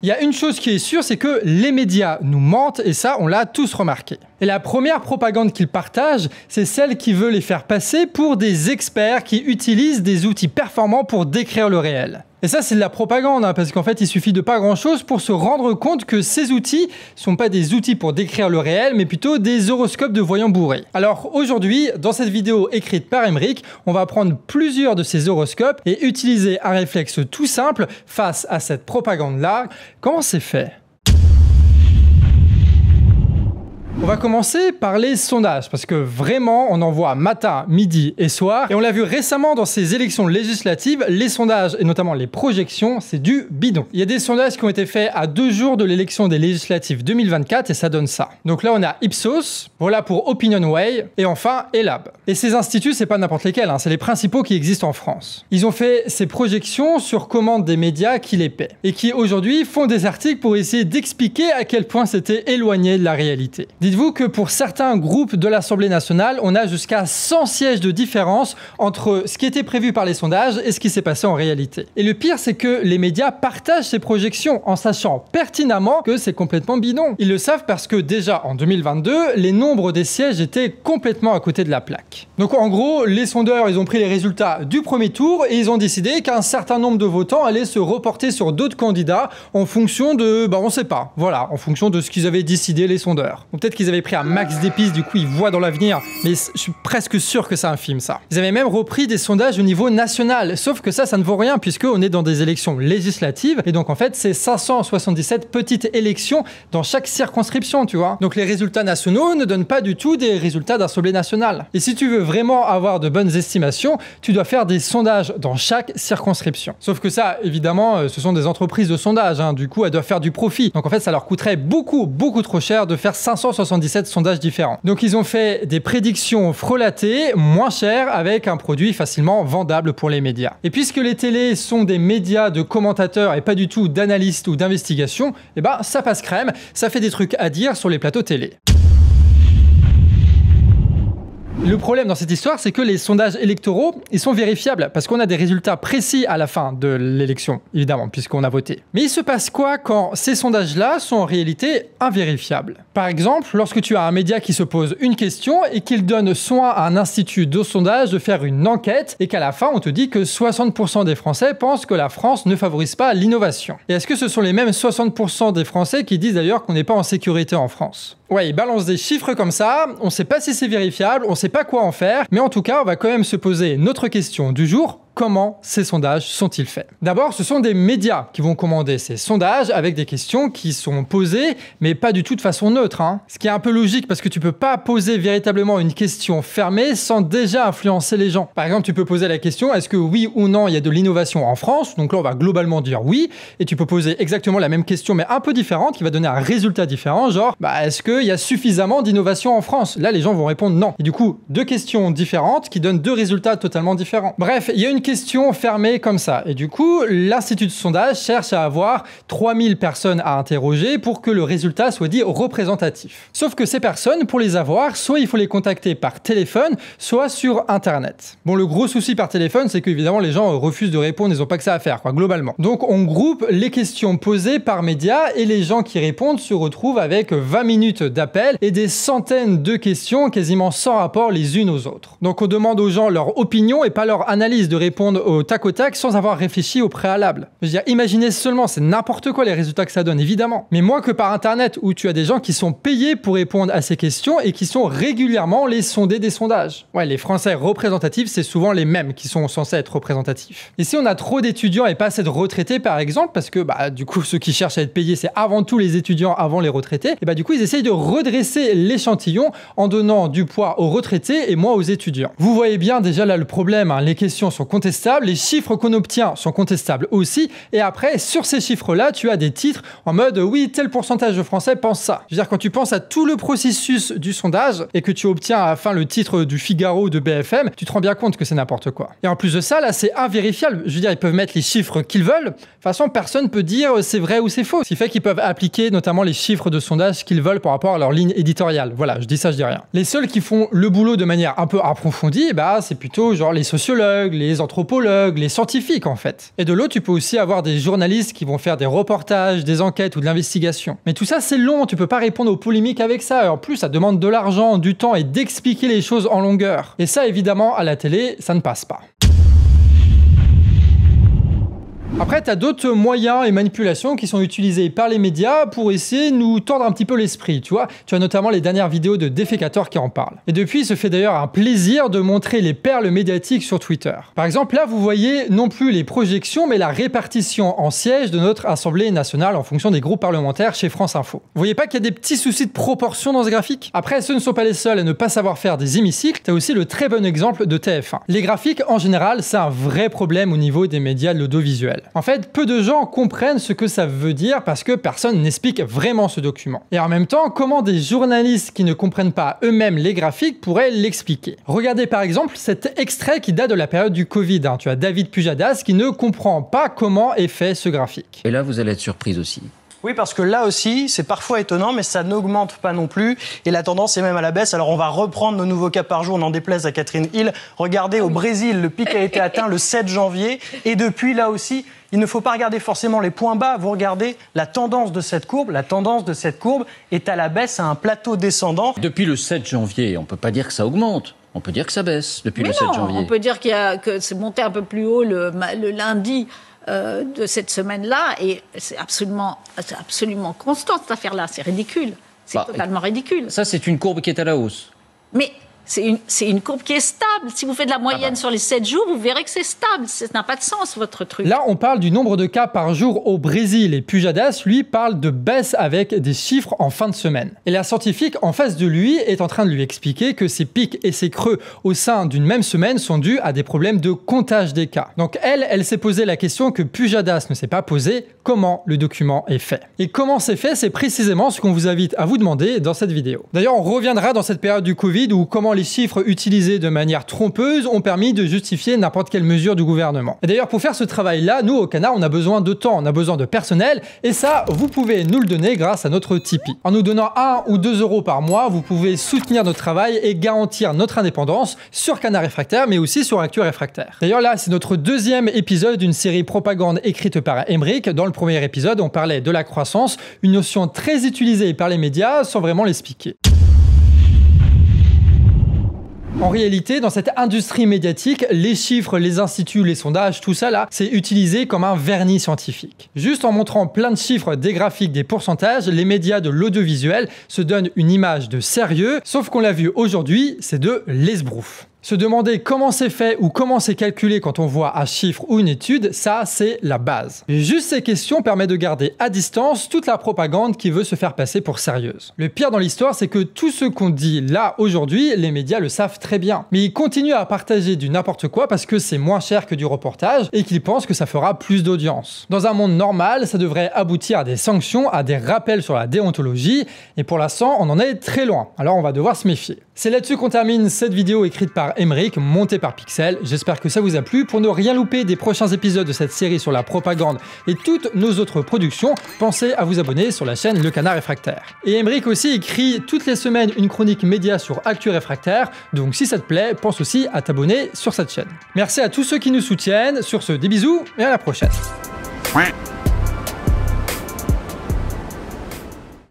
Il y a une chose qui est sûre, c'est que les médias nous mentent et ça, on l'a tous remarqué. Et la première propagande qu'ils partagent, c'est celle qui veut les faire passer pour des experts qui utilisent des outils performants pour décrire le réel. Et ça, c'est de la propagande, hein, parce qu'en fait, il suffit de pas grand-chose pour se rendre compte que ces outils sont pas des outils pour décrire le réel, mais plutôt des horoscopes de voyants bourrés. Alors aujourd'hui, dans cette vidéo écrite par Aymeric, on va prendre plusieurs de ces horoscopes et utiliser un réflexe tout simple face à cette propagande-là. Comment c'est fait ? On va commencer par les sondages, parce que vraiment, on en voit matin, midi et soir. Et on l'a vu récemment dans ces élections législatives, les sondages, et notamment les projections, c'est du bidon. Il y a des sondages qui ont été faits à 2 jours de l'élection des législatives 2024, et ça donne ça. Donc là, on a Ipsos, voilà pour OpinionWay, et enfin Ellab. Et ces instituts, c'est pas n'importe lesquels, hein, c'est les principaux qui existent en France. Ils ont fait ces projections sur commande des médias qui les paient, et qui aujourd'hui font des articles pour essayer d'expliquer à quel point c'était éloigné de la réalité. Dites-vous que pour certains groupes de l'Assemblée nationale, on a jusqu'à 100 sièges de différence entre ce qui était prévu par les sondages et ce qui s'est passé en réalité. Et le pire, c'est que les médias partagent ces projections en sachant pertinemment que c'est complètement bidon. Ils le savent parce que déjà en 2022, les nombres des sièges étaient complètement à côté de la plaque. Donc en gros, les sondeurs, ils ont pris les résultats du premier tour et ils ont décidé qu'un certain nombre de votants allaient se reporter sur d'autres candidats en fonction de, on sait pas, voilà, en fonction de ce qu'ils avaient décidé les sondeurs. Ou peut-être qu'ils avaient pris un max d'épices, du coup ils voient dans l'avenir, mais je suis presque sûr que c'est un film ça. Ils avaient même repris des sondages au niveau national, sauf que ça ne vaut rien puisqu'on est dans des élections législatives et donc en fait c'est 577 petites élections dans chaque circonscription, tu vois. Donc les résultats nationaux ne donnent pas du tout des résultats d'Assemblée nationale. Et si tu veux vraiment avoir de bonnes estimations, tu dois faire des sondages dans chaque circonscription. Sauf que ça, évidemment, ce sont des entreprises de sondage, hein, du coup elles doivent faire du profit. Donc en fait ça leur coûterait beaucoup trop cher de faire 577 sondages différents. Donc ils ont fait des prédictions frelatées, moins chères, avec un produit facilement vendable pour les médias. Et puisque les télés sont des médias de commentateurs et pas du tout d'analystes ou d'investigation, et ça passe crème, ça fait des trucs à dire sur les plateaux télé. Le problème dans cette histoire, c'est que les sondages électoraux, ils sont vérifiables parce qu'on a des résultats précis à la fin de l'élection, évidemment, puisqu'on a voté. Mais il se passe quoi quand ces sondages-là sont en réalité invérifiables? Par exemple, lorsque tu as un média qui se pose une question et qu'il donne soin à un institut de sondage de faire une enquête et qu'à la fin, on te dit que 60% des Français pensent que la France ne favorise pas l'innovation. Et est-ce que ce sont les mêmes 60% des Français qui disent d'ailleurs qu'on n'est pas en sécurité en France? Ouais, ils balancent des chiffres comme ça, on sait pas si c'est vérifiable, on sait pas quoi en faire, mais en tout cas, on va quand même se poser notre question du jour. Comment ces sondages sont-ils faits? D'abord, ce sont des médias qui vont commander ces sondages avec des questions qui sont posées, mais pas du tout de façon neutre, hein. Ce qui est un peu logique parce que tu peux pas poser véritablement une question fermée sans déjà influencer les gens. Par exemple, tu peux poser la question, est-ce que oui ou non il y a de l'innovation en France? Donc là, on va globalement dire oui, et tu peux poser exactement la même question, mais un peu différente, qui va donner un résultat différent, genre, est-ce qu'il y a suffisamment d'innovation en France? Là, les gens vont répondre non. Et du coup, 2 questions différentes qui donnent 2 résultats totalement différents. Bref, il y a une question fermée comme ça. Et du coup, l'institut de sondage cherche à avoir 3000 personnes à interroger pour que le résultat soit dit représentatif. Sauf que ces personnes, pour les avoir, soit il faut les contacter par téléphone, soit sur Internet. Bon, le gros souci par téléphone, c'est qu'évidemment, les gens refusent de répondre, ils n'ont pas que ça à faire, globalement. Donc, on groupe les questions posées par médias et les gens qui répondent se retrouvent avec 20 minutes d'appel et des centaines de questions quasiment sans rapport les unes aux autres. Donc, on demande aux gens leur opinion et pas leur analyse de réponse au tac sans avoir réfléchi au préalable. Je veux dire, imaginez seulement, c'est n'importe quoi les résultats que ça donne, évidemment. Mais moins que par Internet, où tu as des gens qui sont payés pour répondre à ces questions et qui sont régulièrement les sondés des sondages. Ouais, les Français représentatifs, c'est souvent les mêmes qui sont censés être représentatifs. Et si on a trop d'étudiants et pas assez de retraités, par exemple, parce que du coup, ceux qui cherchent à être payés, c'est avant tout les étudiants avant les retraités, et du coup, ils essayent de redresser l'échantillon en donnant du poids aux retraités et moins aux étudiants. Vous voyez bien déjà là le problème, hein, les questions sont contestables, les chiffres qu'on obtient sont contestables aussi, et après, sur ces chiffres-là, tu as des titres en mode « oui, tel pourcentage de Français pense ça ». Je veux dire, quand tu penses à tout le processus du sondage et que tu obtiens à la fin le titre du Figaro ou de BFM, tu te rends bien compte que c'est n'importe quoi. Et en plus de ça, là, c'est invérifiable. Je veux dire, ils peuvent mettre les chiffres qu'ils veulent. De toute façon, personne peut dire c'est vrai ou c'est faux. Ce qui fait qu'ils peuvent appliquer notamment les chiffres de sondage qu'ils veulent par rapport à leur ligne éditoriale. Voilà, je dis ça, je dis rien. Les seuls qui font le boulot de manière un peu approfondie, c'est plutôt genre les sociologues, les anthropologues, anthropologues, les scientifiques en fait. Et de l'autre, tu peux aussi avoir des journalistes qui vont faire des reportages, des enquêtes ou de l'investigation. Mais tout ça, c'est long, tu peux pas répondre aux polémiques avec ça. Et en plus, ça demande de l'argent, du temps et d'expliquer les choses en longueur. Et ça, évidemment, à la télé, ça ne passe pas. Après, tu as d'autres moyens et manipulations qui sont utilisés par les médias pour essayer de nous tordre un petit peu l'esprit, tu vois. Tu as notamment les dernières vidéos de Defecator qui en parlent. Et depuis, il se fait d'ailleurs un plaisir de montrer les perles médiatiques sur Twitter. Par exemple, là, vous voyez non plus les projections, mais la répartition en sièges de notre Assemblée nationale en fonction des groupes parlementaires chez France Info. Vous voyez pas qu'il y a des petits soucis de proportion dans ce graphique? Après, ce ne sont pas les seuls à ne pas savoir faire des hémicycles, tu as aussi le très bon exemple de TF1. Les graphiques, en général, c'est un vrai problème au niveau des médias de l'audiovisuel. En fait, peu de gens comprennent ce que ça veut dire parce que personne n'explique vraiment ce document. Et en même temps, comment des journalistes qui ne comprennent pas eux-mêmes les graphiques pourraient l'expliquer? Regardez par exemple cet extrait qui date de la période du Covid. Tu as David Pujadas qui ne comprend pas comment est fait ce graphique. Et là, vous allez être surprise aussi. Oui, parce que là aussi, c'est parfois étonnant, mais ça n'augmente pas non plus. Et la tendance est même à la baisse. Alors, on va reprendre nos nouveaux cas par jour, n'en déplaise à Catherine Hill. Regardez, au Brésil, le pic a été atteint le 7 janvier. Et depuis, là aussi, il ne faut pas regarder forcément les points bas. Vous regardez la tendance de cette courbe. La tendance de cette courbe est à la baisse, à un plateau descendant. Depuis le 7 janvier, on ne peut pas dire que ça augmente. On peut dire que ça baisse depuis le 7 janvier. On peut dire que c'est monté un peu plus haut le lundi de cette semaine-là, et c'est absolument constant cette affaire-là. C'est ridicule. C'est totalement ridicule. Ça, c'est une courbe qui est à la hausse. Mais c'est une courbe qui est stable. Si vous faites de la moyenne sur les 7 jours, vous verrez que c'est stable. Ça n'a pas de sens, votre truc. Là, on parle du nombre de cas par jour au Brésil. Et Pujadas, lui, parle de baisse avec des chiffres en fin de semaine. Et la scientifique en face de lui est en train de lui expliquer que ces pics et ces creux au sein d'une même semaine sont dus à des problèmes de comptage des cas. Donc elle s'est posé la question que Pujadas ne s'est pas posée, comment le document est fait. Et comment c'est fait, c'est précisément ce qu'on vous invite à vous demander dans cette vidéo. D'ailleurs, on reviendra dans cette période du Covid où comment les chiffres utilisés de manière trompeuse ont permis de justifier n'importe quelle mesure du gouvernement. Et d'ailleurs, pour faire ce travail-là, nous, au Canard, on a besoin de temps, on a besoin de personnel, et ça, vous pouvez nous le donner grâce à notre Tipeee. En nous donnant 1 ou 2 euros par mois, vous pouvez soutenir notre travail et garantir notre indépendance sur Canard Réfractaire, mais aussi sur Actu Réfractaire. D'ailleurs, là, c'est notre deuxième épisode d'une série propagande écrite par Aymeric. Dans le premier épisode, on parlait de la croissance, une notion très utilisée par les médias sans vraiment l'expliquer. En réalité, dans cette industrie médiatique, les chiffres, les instituts, les sondages, tout ça là, c'est utilisé comme un vernis scientifique. Juste en montrant plein de chiffres, des graphiques, des pourcentages, les médias de l'audiovisuel se donnent une image de sérieux, sauf qu'on l'a vu aujourd'hui, c'est de l'esbrouf. Se demander comment c'est fait ou comment c'est calculé quand on voit un chiffre ou une étude, ça c'est la base. Juste ces questions permettent de garder à distance toute la propagande qui veut se faire passer pour sérieuse. Le pire dans l'histoire, c'est que tout ce qu'on dit là aujourd'hui, les médias le savent très bien. Mais ils continuent à partager du n'importe quoi parce que c'est moins cher que du reportage et qu'ils pensent que ça fera plus d'audience. Dans un monde normal, ça devrait aboutir à des sanctions, à des rappels sur la déontologie, et pour l'instant, on en est très loin. Alors on va devoir se méfier. C'est là-dessus qu'on termine cette vidéo écrite par Aymeric, montée par Pixel. J'espère que ça vous a plu. Pour ne rien louper des prochains épisodes de cette série sur la propagande et toutes nos autres productions, pensez à vous abonner sur la chaîne Le Canard Réfractaire. Et Aymeric aussi écrit toutes les semaines une chronique média sur Actu Réfractaire, donc si ça te plaît, pense aussi à t'abonner sur cette chaîne. Merci à tous ceux qui nous soutiennent. Sur ce, des bisous et à la prochaine.